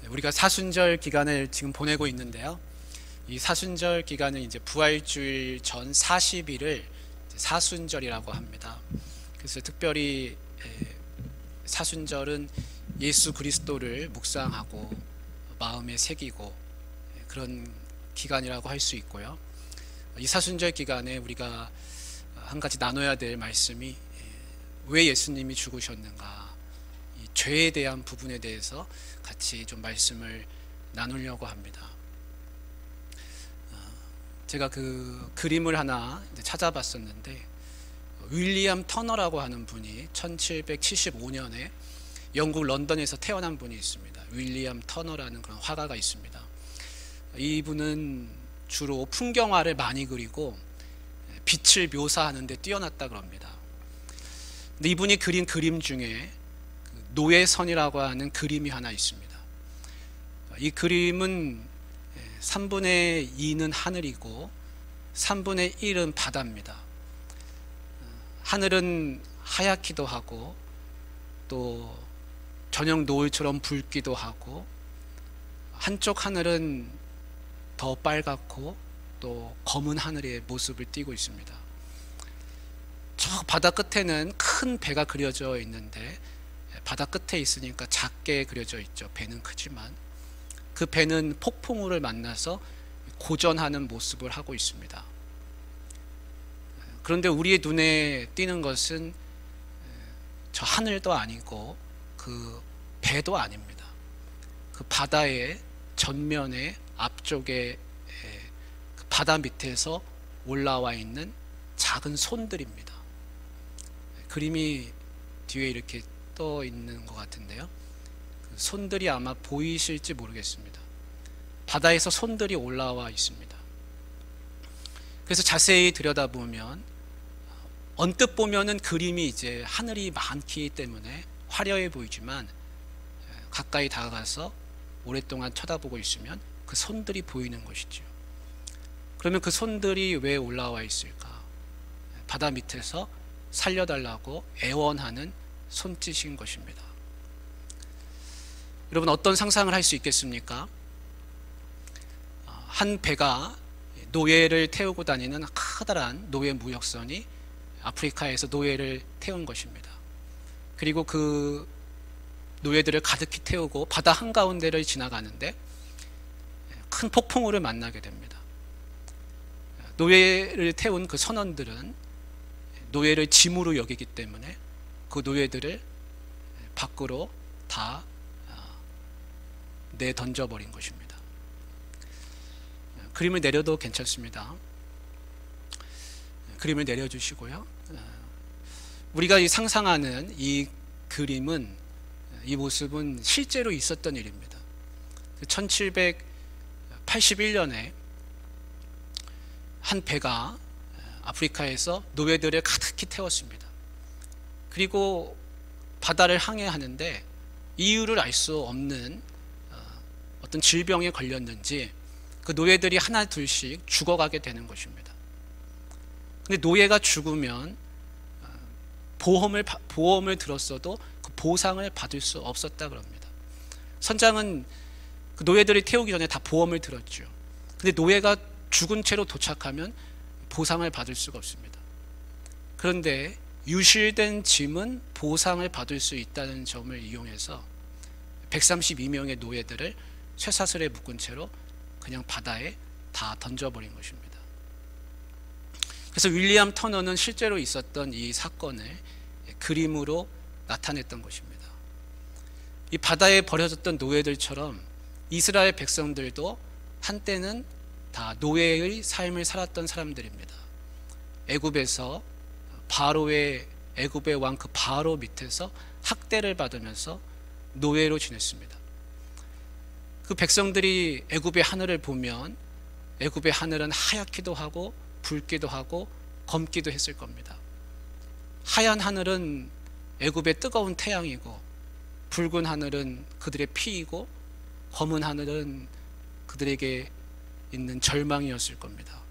우리가 사순절 기간을 지금 보내고 있는데요. 이 사순절 기간은 이제 부활주일 전 40일을 사순절이라고 합니다. 그래서 특별히 사순절은 예수 그리스도를 묵상하고 마음에 새기고 그런 기간이라고 할 수 있고요. 이 사순절 기간에 우리가 한 가지 나눠야 될 말씀이 왜 예수님이 죽으셨는가, 이 죄에 대한 부분에 대해서 같이 좀 말씀을 나누려고 합니다. 제가 그 그림을 하나 찾아봤었는데, 윌리엄 터너라고 하는 분이 1775년에 영국 런던에서 태어난 분이 있습니다. 윌리엄 터너라는 그런 화가가 있습니다. 이분은 주로 풍경화를 많이 그리고 빛을 묘사하는 데 뛰어났다 그럽니다. 근데 이분이 그린 그림 중에 노예선이라고 하는 그림이 하나 있습니다. 이 그림은 3분의 2는 하늘이고 3분의 1은 바다입니다. 하늘은 하얗기도 하고 또 저녁 노을처럼 붉기도 하고, 한쪽 하늘은 더 빨갛고 또 검은 하늘의 모습을 띠고 있습니다. 저 바다 끝에는 큰 배가 그려져 있는데, 바다 끝에 있으니까 작게 그려져 있죠. 배는 크지만 그 배는 폭풍우를 만나서 고전하는 모습을 하고 있습니다. 그런데 우리의 눈에 띄는 것은 저 하늘도 아니고 그 배도 아닙니다. 그 바다의 전면에 앞쪽에 그 바다 밑에서 올라와 있는 작은 손들입니다. 그림이 뒤에 이렇게 떠 있는 것 같은데요. 그 손들이 아마 보이실지 모르겠습니다. 바다에서 손들이 올라와 있습니다. 그래서 자세히 들여다보면 언뜻 보면은 그림이 이제 하늘이 많기 때문에 화려해 보이지만, 가까이 다가가서 오랫동안 쳐다보고 있으면 그 손들이 보이는 것이죠. 그러면 그 손들이 왜 올라와 있을까? 바다 밑에서 살려달라고 애원하는 손짓인 것입니다. 여러분, 어떤 상상을 할 수 있겠습니까? 한 배가 노예를 태우고 다니는 커다란 노예 무역선이 아프리카에서 노예를 태운 것입니다. 그리고 그 노예들을 가득히 태우고 바다 한가운데를 지나가는데 큰 폭풍우를 만나게 됩니다. 노예를 태운 그 선원들은 노예를 짐으로 여기기 때문에 그 노예들을 밖으로 다 내던져버린 것입니다. 그림을 내려도 괜찮습니다. 그림을 내려주시고요. 우리가 상상하는 이 그림은, 이 모습은 실제로 있었던 일입니다. 1781년에 한 배가 아프리카에서 노예들을 가득히 태웠습니다. 그리고 바다를 항해하는데 이유를 알 수 없는 어떤 질병에 걸렸는지 그 노예들이 하나 둘씩 죽어가게 되는 것입니다. 근데 노예가 죽으면 보험을 들었어도 그 보상을 받을 수 없었다 그럽니다. 선장은 그 노예들이 태우기 전에 다 보험을 들었죠. 근데 노예가 죽은 채로 도착하면 보상을 받을 수가 없습니다. 그런데 유실된 짐은 보상을 받을 수 있다는 점을 이용해서 132명의 노예들을 쇠사슬에 묶은 채로 그냥 바다에 다 던져버린 것입니다. 그래서 윌리엄 터너는 실제로 있었던 이 사건을 그림으로 나타냈던 것입니다. 이 바다에 버려졌던 노예들처럼 이스라엘 백성들도 한때는 다 노예의 삶을 살았던 사람들입니다. 애굽에서 애굽의 왕 그 바로 밑에서 학대를 받으면서 노예로 지냈습니다. 그 백성들이 애굽의 하늘을 보면 애굽의 하늘은 하얗기도 하고 붉기도 하고 검기도 했을 겁니다. 하얀 하늘은 애굽의 뜨거운 태양이고, 붉은 하늘은 그들의 피이고, 검은 하늘은 그들에게 있는 절망이었을 겁니다.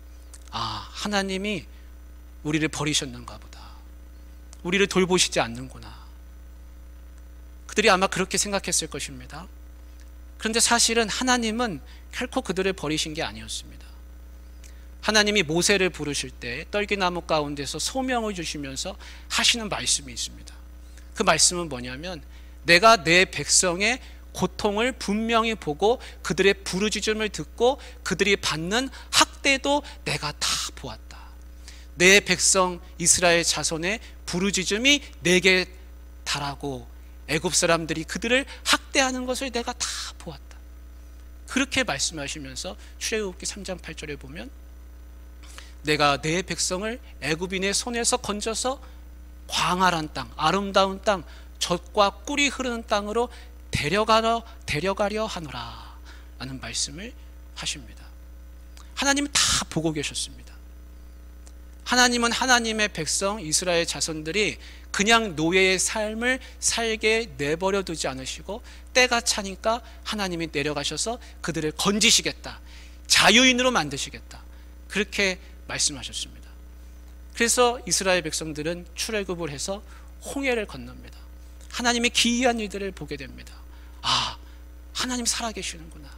아, 하나님이 우리를 버리셨는가 보다. 우리를 돌보시지 않는구나. 그들이 아마 그렇게 생각했을 것입니다. 그런데 사실은 하나님은 결코 그들을 버리신 게 아니었습니다. 하나님이 모세를 부르실 때 떨기나무 가운데서 소명을 주시면서 하시는 말씀이 있습니다. 그 말씀은 뭐냐면, 내가 내 백성의 고통을 분명히 보고 그들의 부르짖음을 듣고 그들이 받는 학대도 내가 다 보았다. 내 백성 이스라엘 자손의 부르짖음이 내게 달하고 애굽 사람들이 그들을 학대하는 것을 내가 다 보았다. 그렇게 말씀하시면서 출애굽기 3장 8절에 보면, 내가 내 백성을 애굽인의 손에서 건져서 광활한 땅, 아름다운 땅, 젖과 꿀이 흐르는 땅으로 데려가려 하노라 라는 말씀을 하십니다. 하나님은 다 보고 계셨습니다. 하나님은 하나님의 백성 이스라엘 자손들이 그냥 노예의 삶을 살게 내버려 두지 않으시고, 때가 차니까 하나님이 내려가셔서 그들을 건지시겠다, 자유인으로 만드시겠다, 그렇게 말씀하셨습니다. 그래서 이스라엘 백성들은 출애굽을 해서 홍해를 건넙니다. 하나님의 기이한 일들을 보게 됩니다. 아, 하나님 살아계시는구나.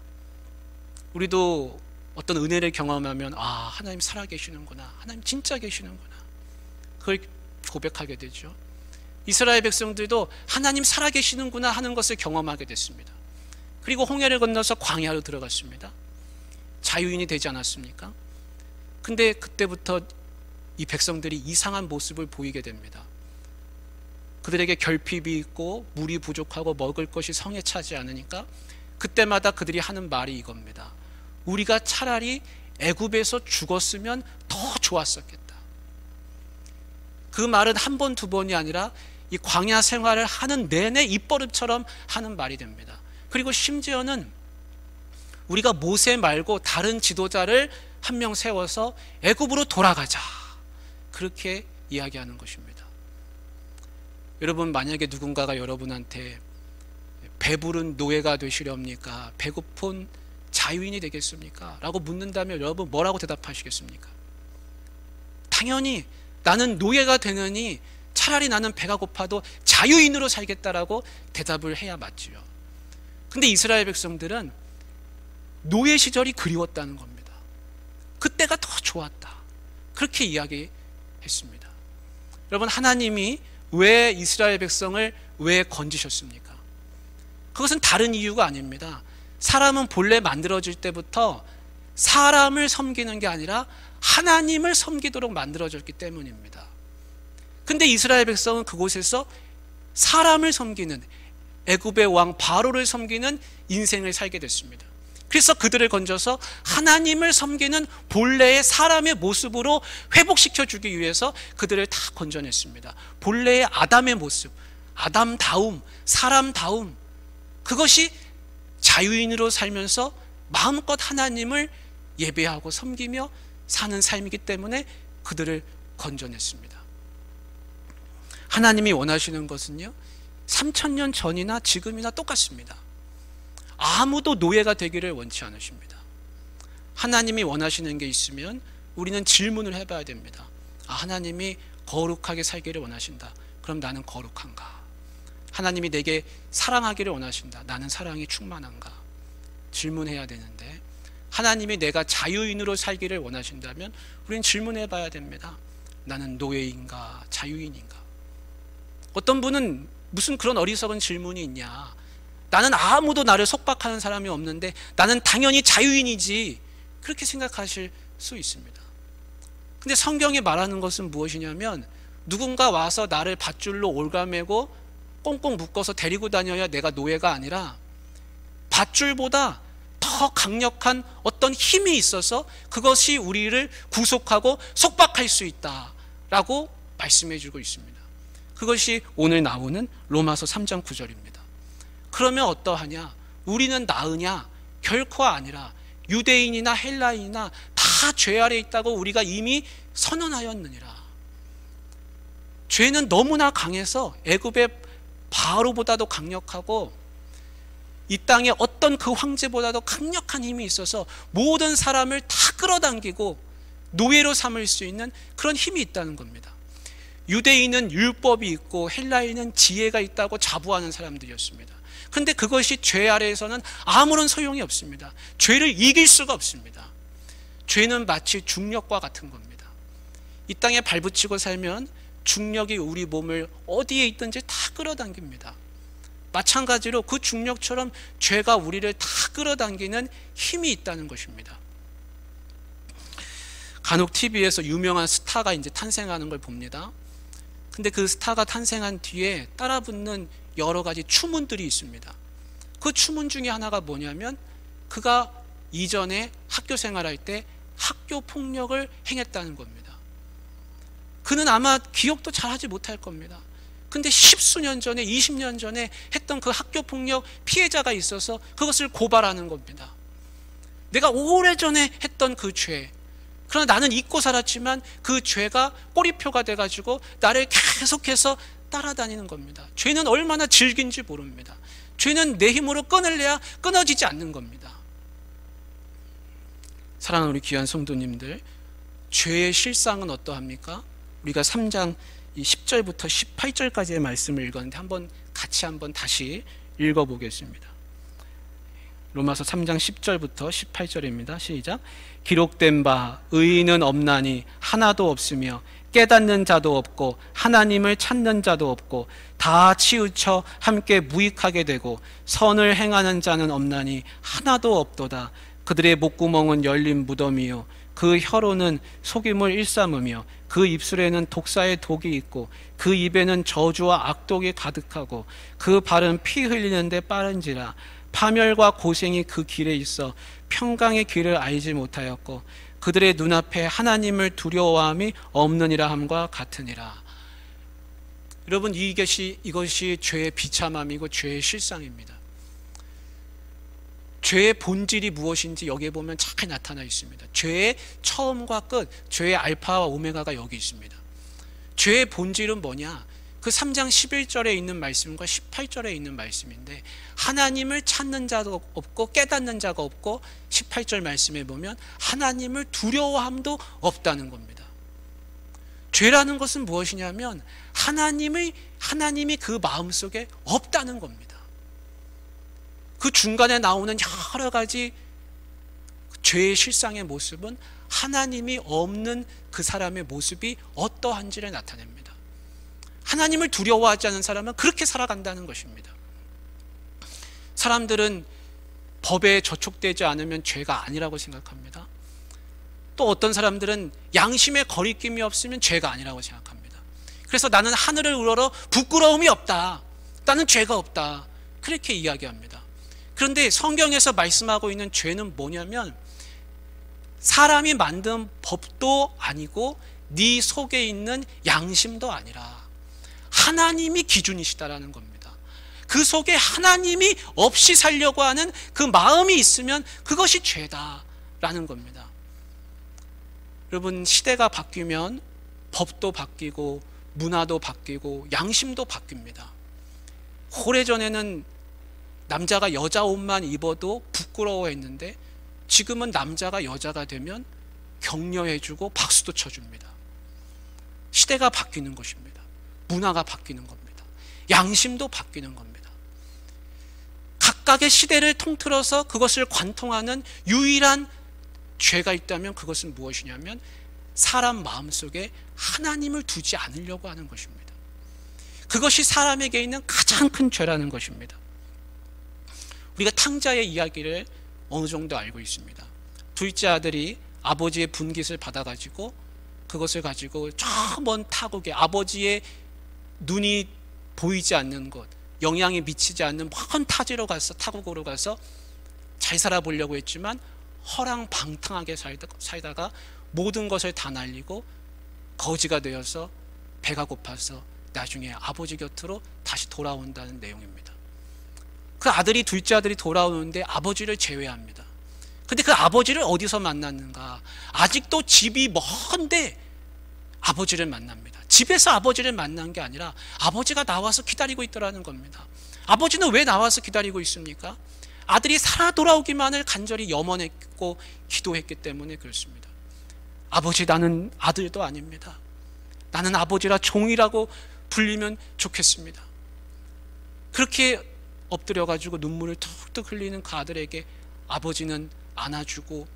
우리도 어떤 은혜를 경험하면, 아, 하나님 살아계시는구나, 하나님 진짜 계시는구나, 그걸 고백하게 되죠. 이스라엘 백성들도 하나님 살아계시는구나 하는 것을 경험하게 됐습니다. 그리고 홍해를 건너서 광야로 들어갔습니다. 자유인이 되지 않았습니까? 근데 그때부터 이 백성들이 이상한 모습을 보이게 됩니다. 그들에게 결핍이 있고 물이 부족하고 먹을 것이 성에 차지 않으니까 그때마다 그들이 하는 말이 이겁니다. 우리가 차라리 애굽에서 죽었으면 더 좋았었겠다. 그 말은 한 번, 두 번이 아니라 이 광야 생활을 하는 내내 입버릇처럼 하는 말이 됩니다. 그리고 심지어는 우리가 모세 말고 다른 지도자를 한 명 세워서 애굽으로 돌아가자, 그렇게 이야기하는 것입니다. 여러분, 만약에 누군가가 여러분한테 배부른 노예가 되시렵니까? 배고픈 자유인이 되겠습니까? 라고 묻는다면 여러분 뭐라고 대답하시겠습니까? 당연히 나는 노예가 되느니 차라리 나는 배가 고파도 자유인으로 살겠다라고 대답을 해야 맞지요. 근데 이스라엘 백성들은 노예 시절이 그리웠다는 겁니다. 그때가 더 좋았다, 그렇게 이야기했습니다. 여러분, 하나님이 왜 이스라엘 백성을 왜 건지셨습니까? 그것은 다른 이유가 아닙니다. 사람은 본래 만들어질 때부터 사람을 섬기는 게 아니라 하나님을 섬기도록 만들어졌기 때문입니다. 근데 이스라엘 백성은 그곳에서 사람을 섬기는, 애굽의 왕 바로를 섬기는 인생을 살게 됐습니다. 그래서 그들을 건져서 하나님을 섬기는 본래의 사람의 모습으로 회복시켜주기 위해서 그들을 다 건져냈습니다. 본래의 아담의 모습, 아담다움, 사람다움, 그것이 자유인으로 살면서 마음껏 하나님을 예배하고 섬기며 사는 삶이기 때문에 그들을 건져냈습니다. 하나님이 원하시는 것은요, 3000년 전이나 지금이나 똑같습니다. 아무도 노예가 되기를 원치 않으십니다. 하나님이 원하시는 게 있으면 우리는 질문을 해봐야 됩니다. 아, 하나님이 거룩하게 살기를 원하신다. 그럼 나는 거룩한가? 하나님이 내게 사랑하기를 원하신다. 나는 사랑이 충만한가? 질문해야 되는데, 하나님이 내가 자유인으로 살기를 원하신다면 우리는 질문해봐야 됩니다. 나는 노예인가 자유인인가? 어떤 분은 무슨 그런 어리석은 질문이 있냐, 나는 아무도 나를 속박하는 사람이 없는데 나는 당연히 자유인이지, 그렇게 생각하실 수 있습니다. 근데 성경이 말하는 것은 무엇이냐면, 누군가 와서 나를 밧줄로 올가매고 꽁꽁 묶어서 데리고 다녀야 내가 노예가 아니라, 밧줄보다 더 강력한 어떤 힘이 있어서 그것이 우리를 구속하고 속박할 수 있다라고 말씀해 주고 있습니다. 그것이 오늘 나오는 로마서 3장 9절입니다. 그러면 어떠하냐? 우리는 나으냐? 결코 아니라 유대인이나 헬라인이나 다 죄 아래 있다고 우리가 이미 선언하였느니라. 죄는 너무나 강해서 애굽의 바로보다도 강력하고 이 땅에 어떤 그 황제보다도 강력한 힘이 있어서 모든 사람을 다 끌어당기고 노예로 삼을 수 있는 그런 힘이 있다는 겁니다. 유대인은 율법이 있고 헬라인은 지혜가 있다고 자부하는 사람들이었습니다. 근데 그것이 죄 아래에서는 아무런 소용이 없습니다. 죄를 이길 수가 없습니다. 죄는 마치 중력과 같은 겁니다. 이 땅에 발붙이고 살면 중력이 우리 몸을 어디에 있든지 다 끌어당깁니다. 마찬가지로 그 중력처럼 죄가 우리를 다 끌어당기는 힘이 있다는 것입니다. 간혹 TV에서 유명한 스타가 이제 탄생하는 걸 봅니다. 근데 그 스타가 탄생한 뒤에 따라붙는 여러 가지 추문들이 있습니다. 그 추문 중에 하나가 뭐냐면 그가 이전에 학교 생활할 때 학교 폭력을 행했다는 겁니다. 그는 아마 기억도 잘 하지 못할 겁니다. 근데 십수년 전에 20년 전에 했던 그 학교 폭력 피해자가 있어서 그것을 고발하는 겁니다. 내가 오래전에 했던 그 죄, 그러나 나는 잊고 살았지만 그 죄가 꼬리표가 돼가지고 나를 계속해서 따라다니는 겁니다. 죄는 얼마나 질긴지 모릅니다. 죄는 내 힘으로 끊으려야 끊어지지 않는 겁니다. 사랑하는 우리 귀한 성도님들, 죄의 실상은 어떠합니까? 우리가 3장 10절부터 18절까지의 말씀을 읽었는데 같이 한번 다시 읽어보겠습니다. 로마서 3장 10절부터 18절입니다. 시작. 기록된 바 의인은 없나니 하나도 없으며 깨닫는 자도 없고 하나님을 찾는 자도 없고 다 치우쳐 함께 무익하게 되고 선을 행하는 자는 없나니 하나도 없도다. 그들의 목구멍은 열린 무덤이요 그 혀로는 속임을 일삼으며 그 입술에는 독사의 독이 있고 그 입에는 저주와 악독이 가득하고 그 발은 피 흘리는데 빠른지라. 파멸과 고생이 그 길에 있어 평강의 길을 알지 못하였고 그들의 눈앞에 하나님을 두려워함이 없느니라 함과 같으니라. 여러분, 이것이 죄의 비참함이고 죄의 실상입니다. 죄의 본질이 무엇인지 여기에 보면 잘 나타나 있습니다. 죄의 처음과 끝, 죄의 알파와 오메가가 여기 있습니다. 죄의 본질은 뭐냐? 그 3장 11절에 있는 말씀과 18절에 있는 말씀인데 하나님을 찾는 자도 없고 깨닫는 자가 없고 18절 말씀에 보면 하나님을 두려워함도 없다는 겁니다. 죄라는 것은 무엇이냐면 하나님이 그 마음속에 없다는 겁니다. 그 중간에 나오는 여러 가지 죄의 실상의 모습은 하나님이 없는 그 사람의 모습이 어떠한지를 나타냅니다. 하나님을 두려워하지 않는 사람은 그렇게 살아간다는 것입니다. 사람들은 법에 저촉되지 않으면 죄가 아니라고 생각합니다. 또 어떤 사람들은 양심에 거리낌이 없으면 죄가 아니라고 생각합니다. 그래서 나는 하늘을 우러러 부끄러움이 없다, 나는 죄가 없다, 그렇게 이야기합니다. 그런데 성경에서 말씀하고 있는 죄는 뭐냐면 사람이 만든 법도 아니고 네 속에 있는 양심도 아니라 하나님이 기준이시다라는 겁니다. 그 속에 하나님이 없이 살려고 하는 그 마음이 있으면 그것이 죄다라는 겁니다. 여러분, 시대가 바뀌면 법도 바뀌고 문화도 바뀌고 양심도 바뀝니다. 오래전에는 남자가 여자 옷만 입어도 부끄러워했는데 지금은 남자가 여자가 되면 격려해주고 박수도 쳐줍니다. 시대가 바뀌는 것입니다. 문화가 바뀌는 겁니다. 양심도 바뀌는 겁니다. 각각의 시대를 통틀어서 그것을 관통하는 유일한 죄가 있다면 그것은 무엇이냐면 사람 마음속에 하나님을 두지 않으려고 하는 것입니다. 그것이 사람에게 있는 가장 큰 죄라는 것입니다. 우리가 탕자의 이야기를 어느 정도 알고 있습니다. 둘째 아들이 아버지의 분깃을 받아가지고 그것을 가지고 저 먼 타국에 아버지의 눈이 보이지 않는 곳, 영향이 미치지 않는 먼 타지로 가서 타국으로 가서 잘 살아보려고 했지만 허랑방탕하게 살다가 모든 것을 다 날리고 거지가 되어서 배가 고파서 나중에 아버지 곁으로 다시 돌아온다는 내용입니다. 그 아들이 둘째 아들이 돌아오는데 아버지를 제외합니다. 근데 그 아버지를 어디서 만났는가? 아직도 집이 먼데 아버지를 만납니다. 집에서 아버지를 만난 게 아니라 아버지가 나와서 기다리고 있더라는 겁니다. 아버지는 왜 나와서 기다리고 있습니까? 아들이 살아 돌아오기만을 간절히 염원했고 기도했기 때문에 그렇습니다. 아버지, 나는 아들도 아닙니다. 나는 아버지라 종이라고 불리면 좋겠습니다. 그렇게 엎드려가지고 눈물을 툭툭 흘리는 그 아들에게 아버지는 안아주고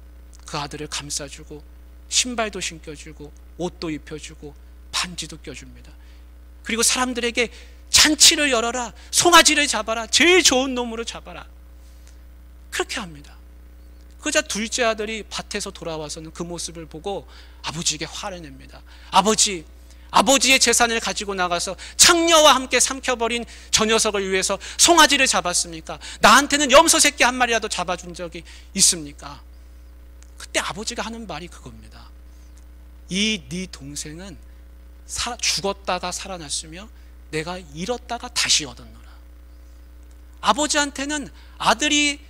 그 아들을 감싸주고 신발도 신겨주고 옷도 입혀주고 반지도 껴줍니다. 그리고 사람들에게 잔치를 열어라, 송아지를 잡아라, 제일 좋은 놈으로 잡아라, 그렇게 합니다. 그러자 둘째 아들이 밭에서 돌아와서는 그 모습을 보고 아버지에게 화를 냅니다. 아버지의 재산을 가지고 나가서 창녀와 함께 삼켜버린 저 녀석을 위해서 송아지를 잡았습니까? 나한테는 염소 새끼 한 마리라도 잡아준 적이 있습니까? 그때 아버지가 하는 말이 그겁니다. 이 네 동생은 죽었다가 살아났으며 내가 잃었다가 다시 얻었노라. 아버지한테는 아들이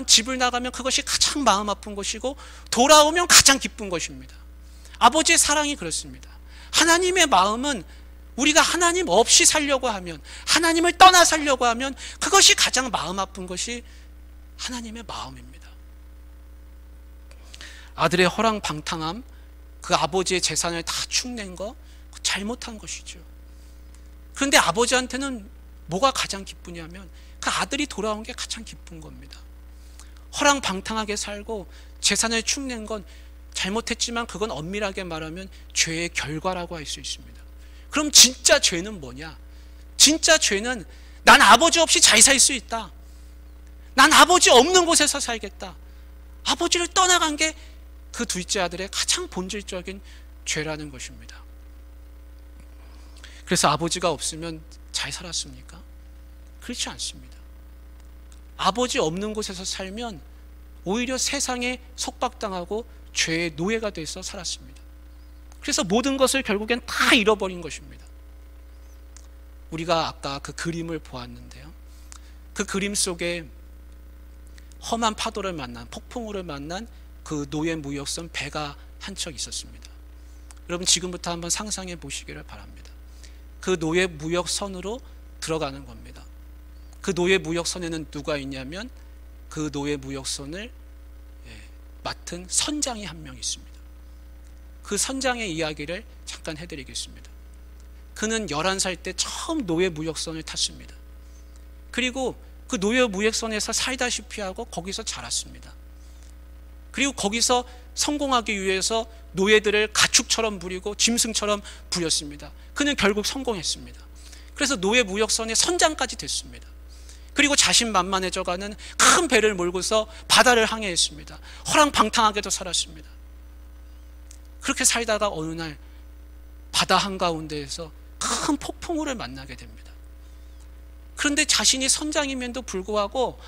집을 나가면 그것이 가장 마음 아픈 것이고 돌아오면 가장 기쁜 것입니다. 아버지의 사랑이 그렇습니다. 하나님의 마음은 우리가 하나님 없이 살려고 하면, 하나님을 떠나 살려고 하면 그것이 가장 마음 아픈 것이 하나님의 마음입니다. 아들의 허랑방탕함, 그 아버지의 재산을 다 축낸 거 잘못한 것이죠. 그런데 아버지한테는 뭐가 가장 기쁘냐면 그 아들이 돌아온 게 가장 기쁜 겁니다. 허랑방탕하게 살고 재산을 축낸 건 잘못했지만 그건 엄밀하게 말하면 죄의 결과라고 할 수 있습니다. 그럼 진짜 죄는 뭐냐? 진짜 죄는 난 아버지 없이 잘 살 수 있다, 난 아버지 없는 곳에서 살겠다, 아버지를 떠나간 게 그 둘째 아들의 가장 본질적인 죄라는 것입니다. 그래서 아버지가 없으면 잘 살았습니까? 그렇지 않습니다. 아버지 없는 곳에서 살면 오히려 세상에 속박당하고 죄의 노예가 돼서 살았습니다. 그래서 모든 것을 결국엔 다 잃어버린 것입니다. 우리가 아까 그 그림을 보았는데요, 그 그림 속에 험한 파도를 만난, 폭풍우를 만난 그 노예 무역선 배가 한 척 있었습니다. 여러분 지금부터 한번 상상해 보시기를 바랍니다. 그 노예 무역선으로 들어가는 겁니다. 그 노예 무역선에는 누가 있냐면 그 노예 무역선을 맡은 선장이 한 명 있습니다. 그 선장의 이야기를 잠깐 해드리겠습니다. 그는 11살 때 처음 노예 무역선을 탔습니다. 그리고 그 노예 무역선에서 살다시피 하고 거기서 자랐습니다. 그리고 거기서 성공하기 위해서 노예들을 가축처럼 부리고 짐승처럼 부렸습니다. 그는 결국 성공했습니다. 그래서 노예 무역선의 선장까지 됐습니다. 그리고 자신만만해져가는 큰 배를 몰고서 바다를 항해했습니다. 허랑방탕하게도 살았습니다. 그렇게 살다가 어느 날 바다 한가운데에서 큰 폭풍우를 만나게 됩니다. 그런데 자신이 선장임에도 불구하고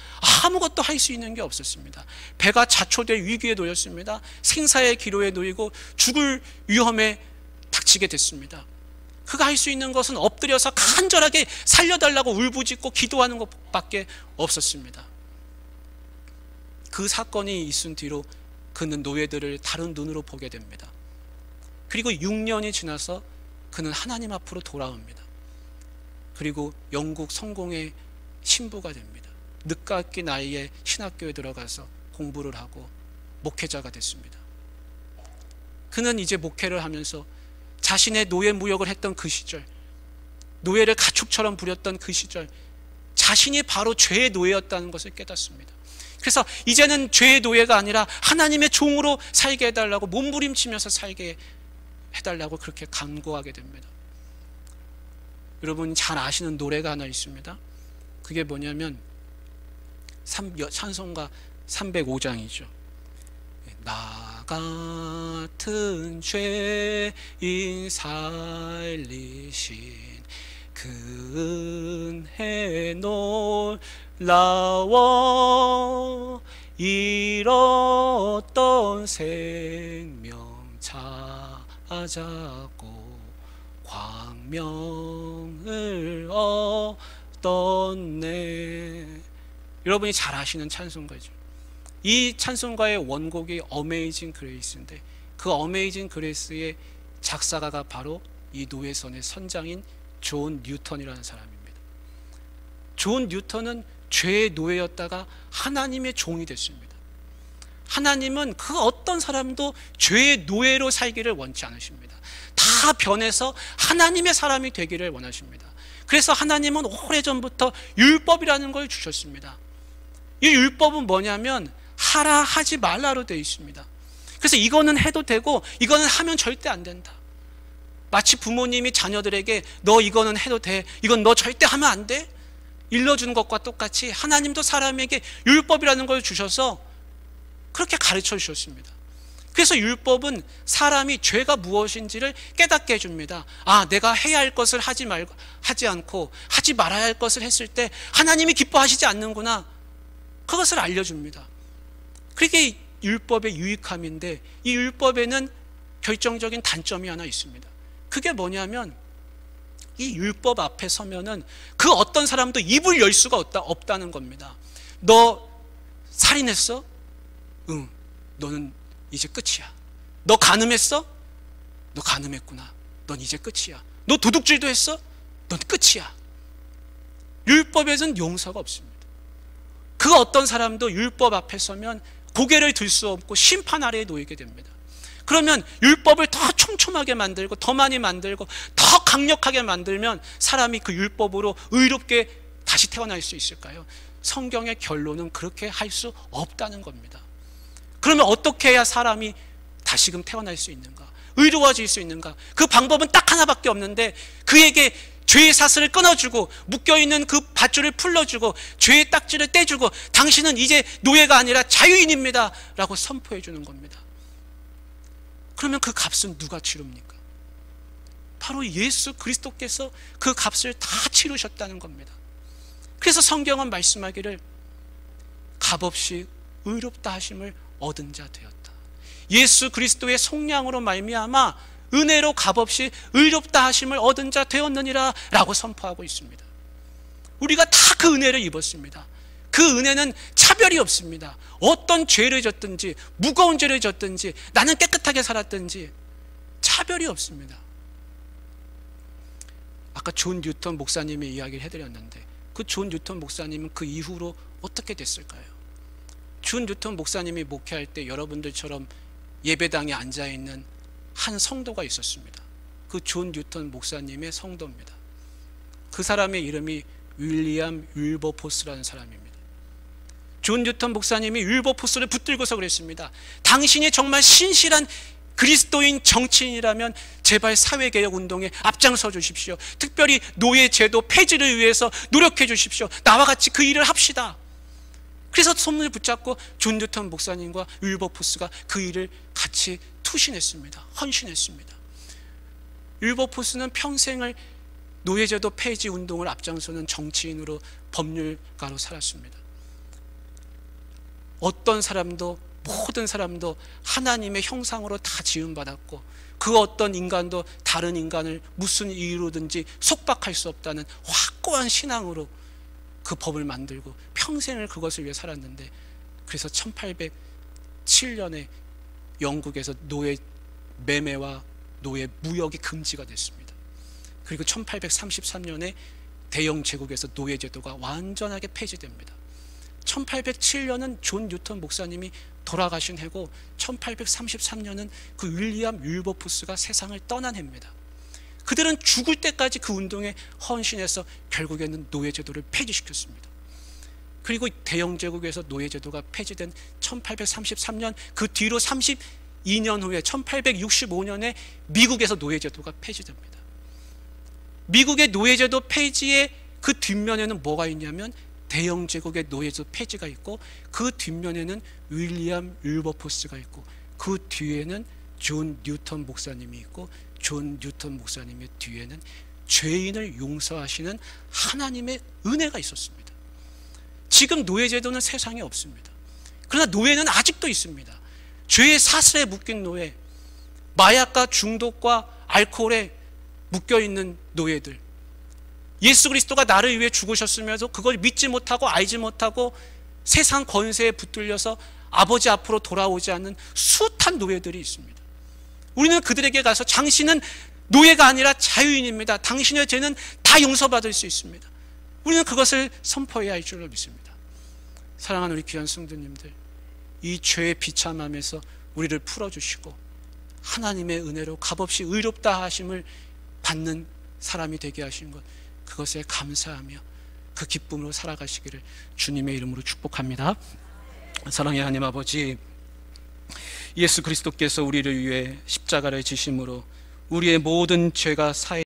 아무것도 할 수 있는 게 없었습니다. 배가 자초될 위기에 놓였습니다. 생사의 기로에 놓이고 죽을 위험에 닥치게 됐습니다. 그가 할 수 있는 것은 엎드려서 간절하게 살려달라고 울부짖고 기도하는 것밖에 없었습니다. 그 사건이 있은 뒤로 그는 노예들을 다른 눈으로 보게 됩니다. 그리고 6년이 지나서 그는 하나님 앞으로 돌아옵니다. 그리고 영국 성공의 신부가 됩니다. 늦깎이 나이에 신학교에 들어가서 공부를 하고 목회자가 됐습니다. 그는 이제 목회를 하면서 자신의 노예 무역을 했던 그 시절, 노예를 가축처럼 부렸던 그 시절, 자신이 바로 죄의 노예였다는 것을 깨닫습니다. 그래서 이제는 죄의 노예가 아니라 하나님의 종으로 살게 해달라고 몸부림치면서 살게 해달라고 그렇게 간구하게 됩니다. 여러분 잘 아시는 노래가 하나 있습니다. 그게 뭐냐면 찬송가 305장이죠. 나 같은 죄인 살리신 그 은혜 놀라워 잃었던 생명 찾았고 광명을 얻었네. 여러분이 잘 아시는 찬송가죠. 이 찬송가의 원곡이 어메이징 그레이스인데 그 어메이징 그레이스의 작사가가 바로 이 노예선의 선장인 존 뉴턴이라는 사람입니다. 존 뉴턴은 죄의 노예였다가 하나님의 종이 됐습니다. 하나님은 그 어떤 사람도 죄의 노예로 살기를 원치 않으십니다. 다 변해서 하나님의 사람이 되기를 원하십니다. 그래서 하나님은 오래전부터 율법이라는 걸 주셨습니다. 이 율법은 뭐냐면 하라 하지 말라로 되어 있습니다. 그래서 이거는 해도 되고 이거는 하면 절대 안 된다. 마치 부모님이 자녀들에게 너 이거는 해도 돼, 이건 너 절대 하면 안 돼, 일러주는 것과 똑같이 하나님도 사람에게 율법이라는 걸 주셔서 그렇게 가르쳐 주셨습니다. 그래서 율법은 사람이 죄가 무엇인지를 깨닫게 해줍니다. 아, 내가 해야 할 것을 하지 않고 하지 말아야 할 것을 했을 때 하나님이 기뻐하시지 않는구나, 그것을 알려줍니다. 그게 율법의 유익함인데, 이 율법에는 결정적인 단점이 하나 있습니다. 그게 뭐냐면 이 율법 앞에 서면은 그 어떤 사람도 입을 열 수가 없다는 겁니다. 너 살인했어? 응, 너는 이제 끝이야. 너 간음했어? 너 간음했구나. 넌 이제 끝이야. 너 도둑질도 했어? 넌 끝이야. 율법에는 용서가 없습니다. 그 어떤 사람도 율법 앞에 서면 고개를 들 수 없고 심판 아래에 놓이게 됩니다. 그러면 율법을 더 촘촘하게 만들고 더 많이 만들고 더 강력하게 만들면 사람이 그 율법으로 의롭게 다시 태어날 수 있을까요? 성경의 결론은 그렇게 할 수 없다는 겁니다. 그러면 어떻게 해야 사람이 다시금 태어날 수 있는가? 의로워질 수 있는가? 그 방법은 딱 하나밖에 없는데, 그에게 죄의 사슬을 끊어주고 묶여있는 그 밧줄을 풀어주고 죄의 딱지를 떼주고 당신은 이제 노예가 아니라 자유인입니다 라고 선포해 주는 겁니다. 그러면 그 값은 누가 치릅니까? 바로 예수 그리스도께서 그 값을 다 치르셨다는 겁니다. 그래서 성경은 말씀하기를 값없이 의롭다 하심을 얻은 자 되었다. 예수 그리스도의 속량으로 말미암아 은혜로 값없이 의롭다 하심을 얻은 자 되었느니라 라고 선포하고 있습니다. 우리가 다 그 은혜를 입었습니다. 그 은혜는 차별이 없습니다. 어떤 죄를 졌든지 무거운 죄를 졌든지 나는 깨끗하게 살았든지 차별이 없습니다. 아까 존 뉴턴 목사님의 이야기를 해드렸는데, 그 존 뉴턴 목사님은 그 이후로 어떻게 됐을까요? 존 뉴턴 목사님이 목회할 때 여러분들처럼 예배당에 앉아있는 한 성도가 있었습니다. 그 존 뉴턴 목사님의 성도입니다. 그 사람의 이름이 윌리엄 윌버포스라는 사람입니다. 존 뉴턴 목사님이 윌버포스를 붙들고서 그랬습니다. 당신이 정말 신실한 그리스도인 정치인이라면 제발 사회개혁 운동에 앞장서 주십시오. 특별히 노예제도 폐지를 위해서 노력해 주십시오. 나와 같이 그 일을 합시다. 그래서 손을 붙잡고 존 뉴턴 목사님과 윌버포스가 그 일을 같이 투신했습니다. 헌신했습니다. 윌버포스는 평생을 노예제도 폐지 운동을 앞장서는 정치인으로 법률가로 살았습니다. 어떤 사람도, 모든 사람도 하나님의 형상으로 다 지음받았고 그 어떤 인간도 다른 인간을 무슨 이유로든지 속박할 수 없다는 확고한 신앙으로 그 법을 만들고 평생을 그것을 위해 살았는데, 그래서 1807년에 영국에서 노예 매매와 노예 무역이 금지가 됐습니다. 그리고 1833년에 대영 제국에서 노예제도가 완전하게 폐지됩니다. 1807년은 존 뉴턴 목사님이 돌아가신 해고 1833년은 그 윌리엄 윌버포스가 세상을 떠난 해입니다. 그들은 죽을 때까지 그 운동에 헌신해서 결국에는 노예제도를 폐지시켰습니다. 그리고 대영 제국에서 노예제도가 폐지된 1833년 그 뒤로 32년 후에 1865년에 미국에서 노예제도가 폐지됩니다. 미국의 노예제도 폐지의 그 뒷면에는 뭐가 있냐면 대영 제국의 노예제도 폐지가 있고 그 뒷면에는 윌리엄 윌버포스가 있고 그 뒤에는 존 뉴턴 목사님이 있고 존 뉴턴 목사님의 뒤에는 죄인을 용서하시는 하나님의 은혜가 있었습니다. 지금 노예제도는 세상에 없습니다. 그러나 노예는 아직도 있습니다. 죄의 사슬에 묶인 노예, 마약과 중독과 알코올에 묶여있는 노예들, 예수 그리스도가 나를 위해 죽으셨으면서 그걸 믿지 못하고 알지 못하고 세상 권세에 붙들려서 아버지 앞으로 돌아오지 않는 숱한 노예들이 있습니다. 우리는 그들에게 가서 당신은 노예가 아니라 자유인입니다. 당신의 죄는 다 용서받을 수 있습니다. 우리는 그것을 선포해야 할 줄로 믿습니다. 사랑하는 우리 귀한 성도님들, 이 죄의 비참함에서 우리를 풀어주시고 하나님의 은혜로 값없이 의롭다 하심을 받는 사람이 되게 하신 것, 그것에 감사하며 그 기쁨으로 살아가시기를 주님의 이름으로 축복합니다. 사랑의 하나님 아버지, 예수 그리스도께서 우리를 위해 십자가를 지심으로 우리의 모든 죄가 사해